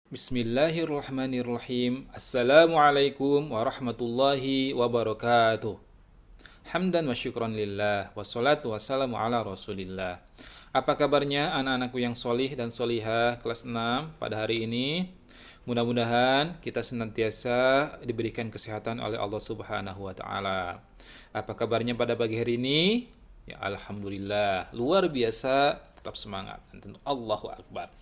Bismillahirrahmanirrahim. Assalamualaikum warahmatullahi wabarakatuh. Hamdan wa syukran lillah. Wassalatu wassalamu ala rasulillah. Apa kabarnya anak-anakku yang solih dan solihah kelas 6 pada hari ini? Mudah-mudahan kita senantiasa diberikan kesehatan oleh Allah Subhanahu wa taala. Apa kabarnya pada pagi hari ini? Ya alhamdulillah, luar biasa, tetap semangat dan tentu Allahu Akbar.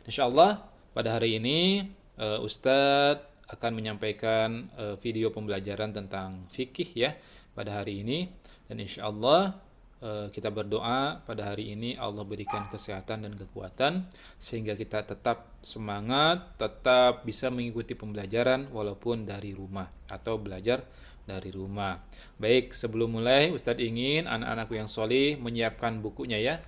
Insyaallah pada hari ini Ustadz akan menyampaikan video pembelajaran tentang fikih ya pada hari ini, dan insyaallah kita berdoa pada hari ini Allah berikan kesehatan dan kekuatan sehingga kita tetap semangat, tetap bisa mengikuti pembelajaran walaupun dari rumah atau belajar dari rumah. Baik, sebelum mulai Ustadz ingin anak-anakku yang solih menyiapkan bukunya ya.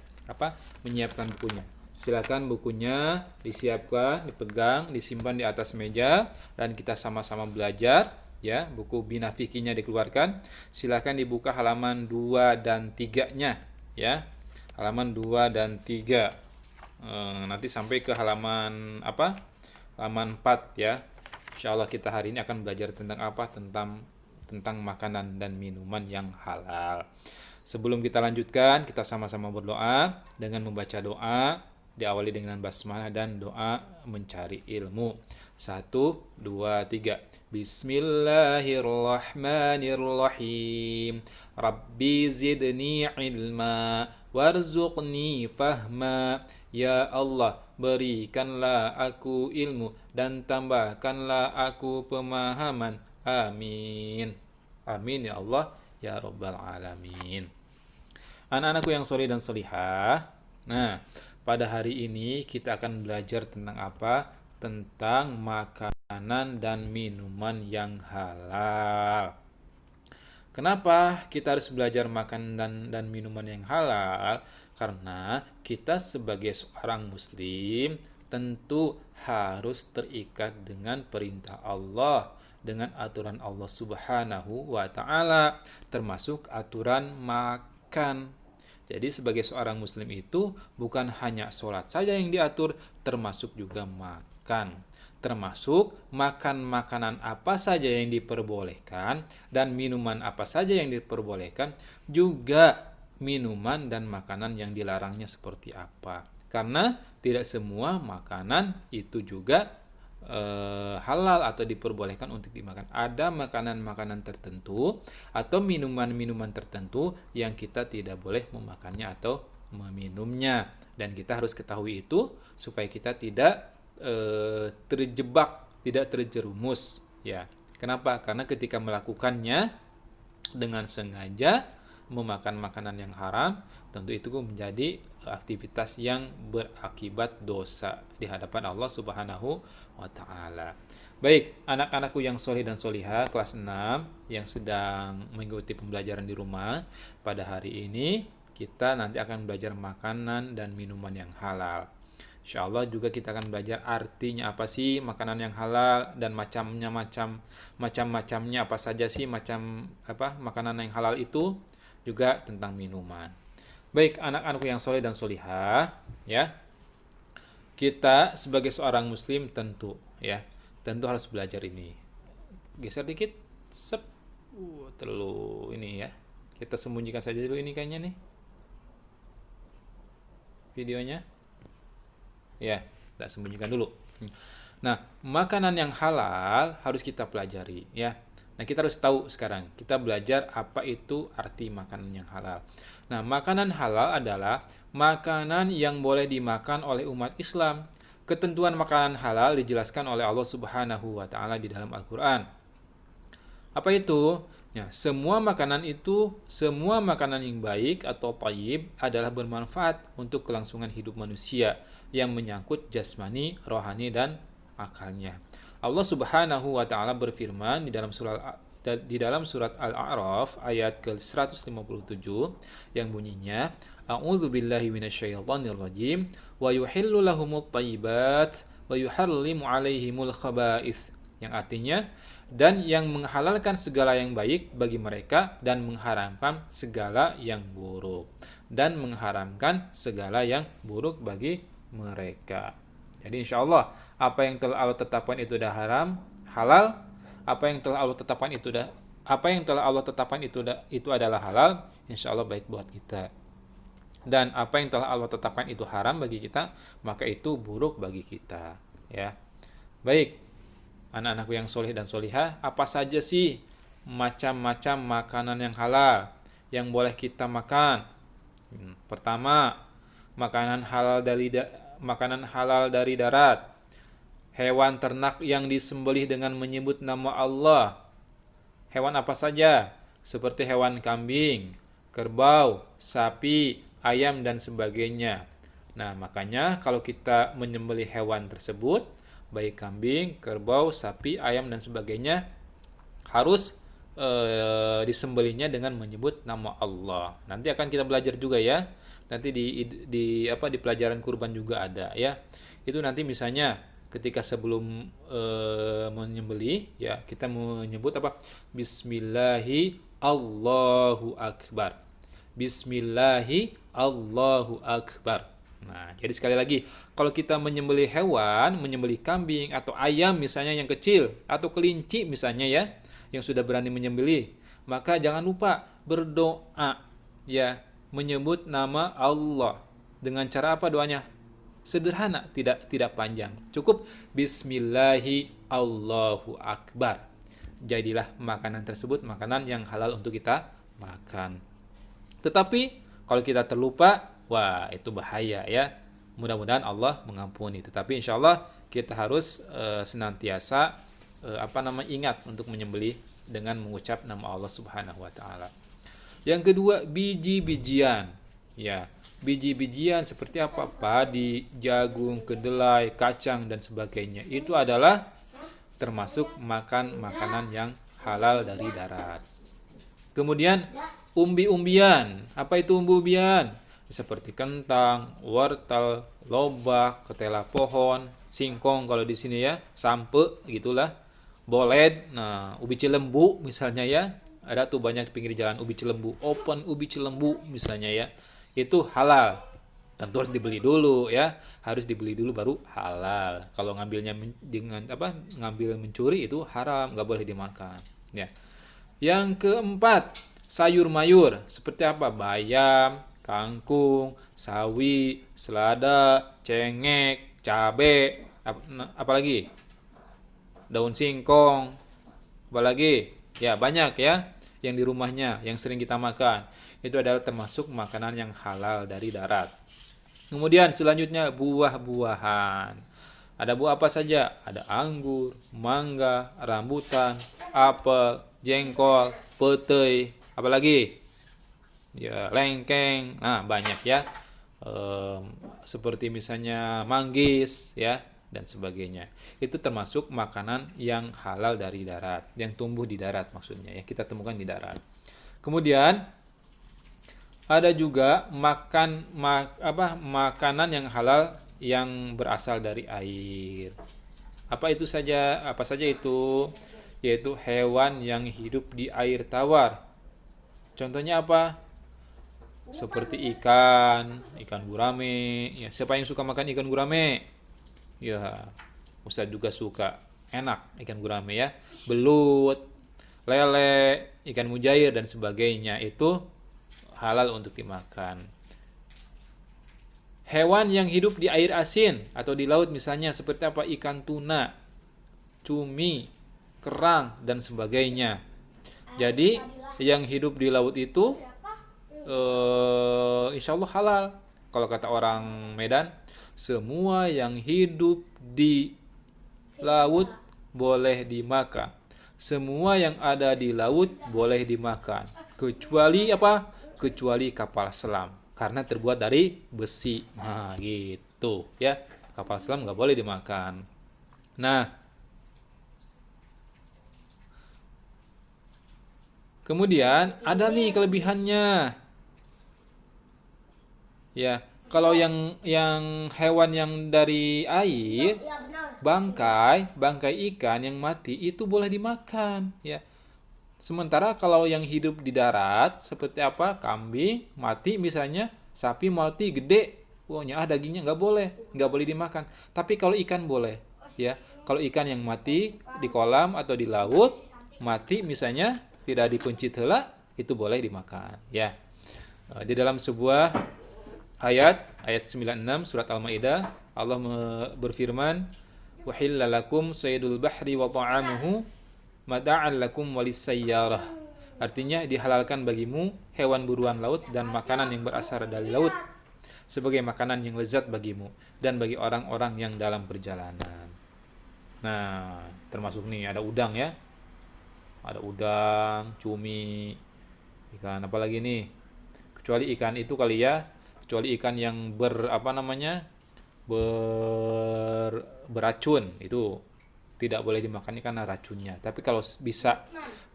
Menyiapkan bukunya. Silakan bukunya disiapkan, dipegang, disimpan di atas meja dan kita sama-sama belajar ya. Buku Bina Fikihnya dikeluarkan. Silakan dibuka halaman 2 dan 3-nya ya. Halaman 2 dan 3. Nanti sampai ke halaman Halaman 4 ya. Insyaallah kita hari ini akan belajar tentang tentang makanan dan minuman yang halal. Sebelum kita lanjutkan, kita sama-sama berdoa dengan membaca doa, diawali dengan basmalah dan doa mencari ilmu. 1, 2, 3. Bismillahirrahmanirrahim. Rabbi zidni ilma warzuqni fahma. Ya Allah, berikanlah aku ilmu dan tambahkanlah aku pemahaman. Amin. Amin ya Allah ya Rabbal Alamin. Anak-anakku yang soleh dan solihah. Nah, pada hari ini kita akan belajar tentang apa? Tentang makanan dan minuman yang halal. Kenapa kita harus belajar makanan dan minuman yang halal? Karena kita sebagai seorang muslim tentu harus terikat dengan perintah Allah, dengan aturan Allah Subhanahu wa taala, termasuk aturan makan. Jadi sebagai seorang muslim itu bukan hanya sholat saja yang diatur, termasuk juga makan. Termasuk makan makanan apa saja yang diperbolehkan dan minuman apa saja yang diperbolehkan, juga minuman dan makanan yang dilarangnya seperti apa. Karena tidak semua makanan itu juga halal atau diperbolehkan untuk dimakan. Ada makanan-makanan tertentu atau minuman-minuman tertentu yang kita tidak boleh memakannya atau meminumnya, dan kita harus ketahui itu supaya kita tidak terjebak, tidak terjerumus ya. Kenapa? Karena ketika melakukannya dengan sengaja memakan makanan yang haram, tentu itu menjadi aktivitas yang berakibat dosa di hadapan Allah Subhanahu wa taala. Baik, anak-anakku yang soleh dan solihah kelas 6 yang sedang mengikuti pembelajaran di rumah, pada hari ini kita nanti akan belajar makanan dan minuman yang halal. Insya Allah juga kita akan belajar artinya apa sih makanan yang halal dan macam-macamnya apa saja sih makanan yang halal itu, juga tentang minuman. Baik, anak-anakku yang soleh dan solihah ya, kita sebagai seorang muslim tentu harus belajar ini. Geser dikit, sep, terlalu ini ya. Kita sembunyikan saja dulu ini kayaknya nih videonya. Ya, kita sembunyikan dulu. Nah, makanan yang halal harus kita pelajari ya. Nah, kita harus tahu sekarang. Kita belajar apa itu arti makanan yang halal. Nah, makanan halal adalah makanan yang boleh dimakan oleh umat Islam. Ketentuan makanan halal dijelaskan oleh Allah Subhanahu wa taala di dalam Al-Qur'an. Apa itu? Ya, semua makanan yang baik atau thayyib adalah bermanfaat untuk kelangsungan hidup manusia yang menyangkut jasmani, rohani, dan akalnya. Allah Subhanahu wa taala berfirman di dalam surat Al-A'raf ayat ke-157 yang bunyinya, A'udzu billahi minasyaitonir rajim wa yuhillu lahumut thayyibat wa yuharrimu 'alaihimul khaba'ith, yang artinya dan yang menghalalkan segala yang baik bagi mereka dan mengharamkan segala yang buruk bagi mereka. Jadi insya Allah apa yang telah Allah tetapkan itu udah halal, apa yang telah Allah tetapkan itu udah apa yang telah Allah tetapkan itu adalah halal, insya Allah baik buat kita. Dan apa yang telah Allah tetapkan itu haram bagi kita, maka itu buruk bagi kita. Ya, baik, anak-anakku yang soleh dan solihah, apa saja sih macam-macam makanan yang halal yang boleh kita makan? Pertama, makanan halal dari darat. Hewan ternak yang disembelih dengan menyebut nama Allah. Hewan apa saja? Seperti hewan kambing, kerbau, sapi, ayam, dan sebagainya. Nah, makanya kalau kita menyembelih hewan tersebut, baik kambing, kerbau, sapi, ayam, dan sebagainya, harus disembelihnya dengan menyebut nama Allah. Nanti akan kita belajar juga ya. Nanti di pelajaran kurban juga ada ya. Itu nanti misalnya ketika sebelum menyembelih ya, kita menyebut apa? Bismillahi Allahu Akbar. Bismillahi Allahu Akbar. Nah, jadi sekali lagi, kalau kita menyembelih hewan, menyembelih kambing atau ayam misalnya yang kecil, atau kelinci misalnya ya, yang sudah berani menyembelih, maka jangan lupa berdoa ya, menyebut nama Allah. Dengan cara apa doanya? Sederhana, tidak panjang. Cukup Bismillahi Allahu Akbar. Jadilah makanan tersebut makanan yang halal untuk kita makan. Tetapi kalau kita terlupa, wah itu bahaya ya. Mudah-mudahan Allah mengampuni. Tetapi insya Allah kita harus senantiasa ingat untuk menyembelih dengan mengucap nama Allah Subhanahu wa taala. Yang kedua, biji-bijian. Ya, biji-bijian seperti apa? Padi, jagung, kedelai, kacang dan sebagainya. Itu adalah termasuk makanan yang halal dari darat. Kemudian umbi-umbian. Apa itu umbi-umbian? Seperti kentang, wortel, lobak, ketela pohon, singkong kalau di sini ya, sampe gitulah. Boled, nah ubi cilembu misalnya ya, ada tuh banyak di pinggir jalan ubi cilembu, open ubi cilembu misalnya ya, itu halal. Tentu harus dibeli dulu ya, harus dibeli dulu baru halal. Kalau ngambilnya ngambil mencuri itu haram, nggak boleh dimakan. Ya. Yang keempat, sayur mayur seperti apa? Bayam, kangkung, sawi, selada, cengek, cabe, apalagi? Daun singkong, apalagi ya banyak ya yang di rumahnya yang sering kita makan, itu adalah termasuk makanan yang halal dari darat. Kemudian selanjutnya buah-buahan. Ada buah apa saja? Ada anggur, mangga, rambutan, apel, jengkol, petai, apalagi ya lengkeng. Nah banyak ya, seperti misalnya manggis ya dan sebagainya. Itu termasuk makanan yang halal dari darat, yang tumbuh di darat maksudnya ya, kita temukan di darat. Kemudian ada juga makanan yang halal yang berasal dari air. Apa saja itu? Yaitu hewan yang hidup di air tawar. Contohnya apa? Seperti ikan gurame. Ya, siapa yang suka makan ikan gurame? Ya, Ustaz juga suka. Enak ikan gurame ya. Belut, lele, ikan mujair dan sebagainya itu halal untuk dimakan. Hewan yang hidup di air asin atau di laut misalnya seperti apa? Ikan tuna, cumi, kerang dan sebagainya. Jadi yang hidup di laut itu insya Allah halal. Kalau kata orang Medan, semua yang hidup di laut boleh dimakan. Semua yang ada di laut boleh dimakan. Kecuali apa? Kecuali kapal selam. Karena terbuat dari besi. Nah gitu ya. Kapal selam nggak boleh dimakan. Nah, kemudian ada nih kelebihannya. Ya, kalau yang hewan yang dari air, bangkai ikan yang mati itu boleh dimakan, ya. Sementara kalau yang hidup di darat seperti apa? Kambing mati misalnya, sapi mati gede. kuahnya, dagingnya nggak boleh dimakan. Tapi kalau ikan boleh, ya. Kalau ikan yang mati di kolam atau di laut, mati misalnya tidak dipencit heula, itu boleh dimakan, ya. Di dalam sebuah ayat 96 surat Al-Maidah, Allah berfirman, "Wahilla lakum saydul bahri wa ta'amuhu mata'an lakum walis sayyarah." Artinya dihalalkan bagimu hewan buruan laut dan makanan yang berasal dari laut sebagai makanan yang lezat bagimu dan bagi orang-orang yang dalam perjalanan. Nah, termasuk nih ada udang ya. Ada udang, cumi, ikan apa lagi nih? Kecuali ikan itu kali ya, kecuali ikan yang beracun itu tidak boleh dimakan karena racunnya. Tapi kalau bisa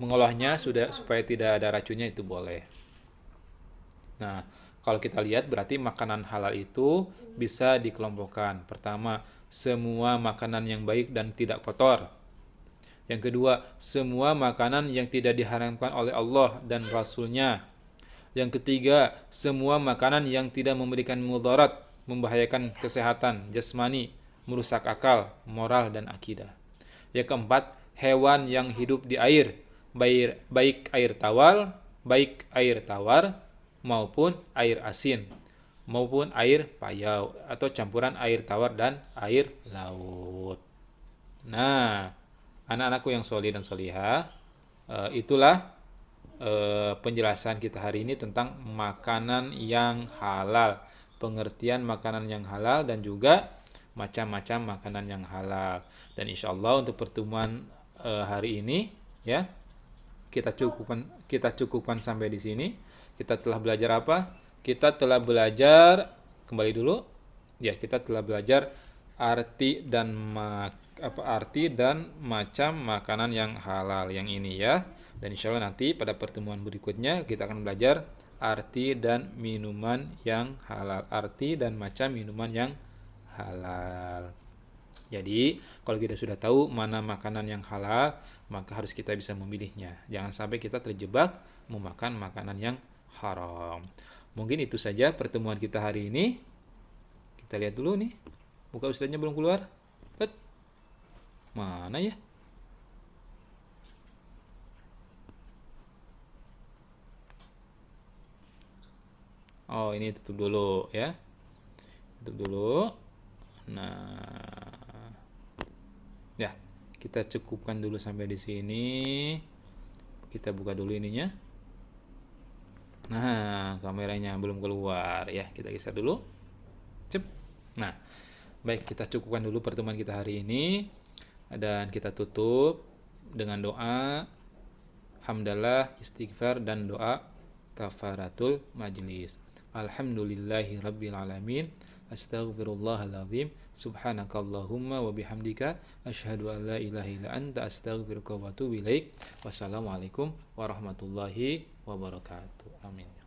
mengolahnya sudah supaya tidak ada racunnya itu boleh. Nah, kalau kita lihat berarti makanan halal itu bisa dikelompokkan. Pertama, semua makanan yang baik dan tidak kotor. Yang kedua, semua makanan yang tidak diharamkan oleh Allah dan Rasul-Nya. Yang ketiga, semua makanan yang tidak memberikan mudarat, membahayakan kesehatan jasmani, merusak akal, moral, dan akidah. Yang keempat, hewan yang hidup di air, baik air tawar maupun air asin, maupun air payau atau campuran air tawar dan air laut. Nah, anak-anakku yang solih dan solihah, itulah penjelasan kita hari ini tentang makanan yang halal, pengertian makanan yang halal dan juga macam-macam makanan yang halal. Dan insya Allah untuk pertemuan hari ini ya kita cukupkan sampai di sini. Kita telah belajar apa? Kita telah belajar, kembali dulu ya, kita telah belajar arti dan macam makanan yang halal yang ini ya. Dan insya Allah nanti pada pertemuan berikutnya kita akan belajar arti dan minuman yang halal, arti dan macam minuman yang halal. Jadi kalau kita sudah tahu mana makanan yang halal, maka harus kita bisa memilihnya. Jangan sampai kita terjebak memakan makanan yang haram. Mungkin itu saja pertemuan kita hari ini. Kita lihat dulu nih, muka ustaznya belum keluar. Mana ya? Oh, ini tutup dulu ya. Tutup dulu. Nah, ya, kita cukupkan dulu sampai di sini. Kita buka dulu ininya. Nah, kameranya belum keluar ya. Kita geser dulu. Cep. Nah, baik, kita cukupkan dulu pertemuan kita hari ini dan kita tutup dengan doa hamdalah, istighfar dan doa kafaratul majlis. Alhamdulillahi rabbil alamin. Astaghfirullahaladzim. Subhanakallahumma wa bihamdika asyhadu an la ilaha illa anta astaghfiruka wa atubu ilaik. Wassalamualaikum warahmatullahi wabarakatuh. Amin.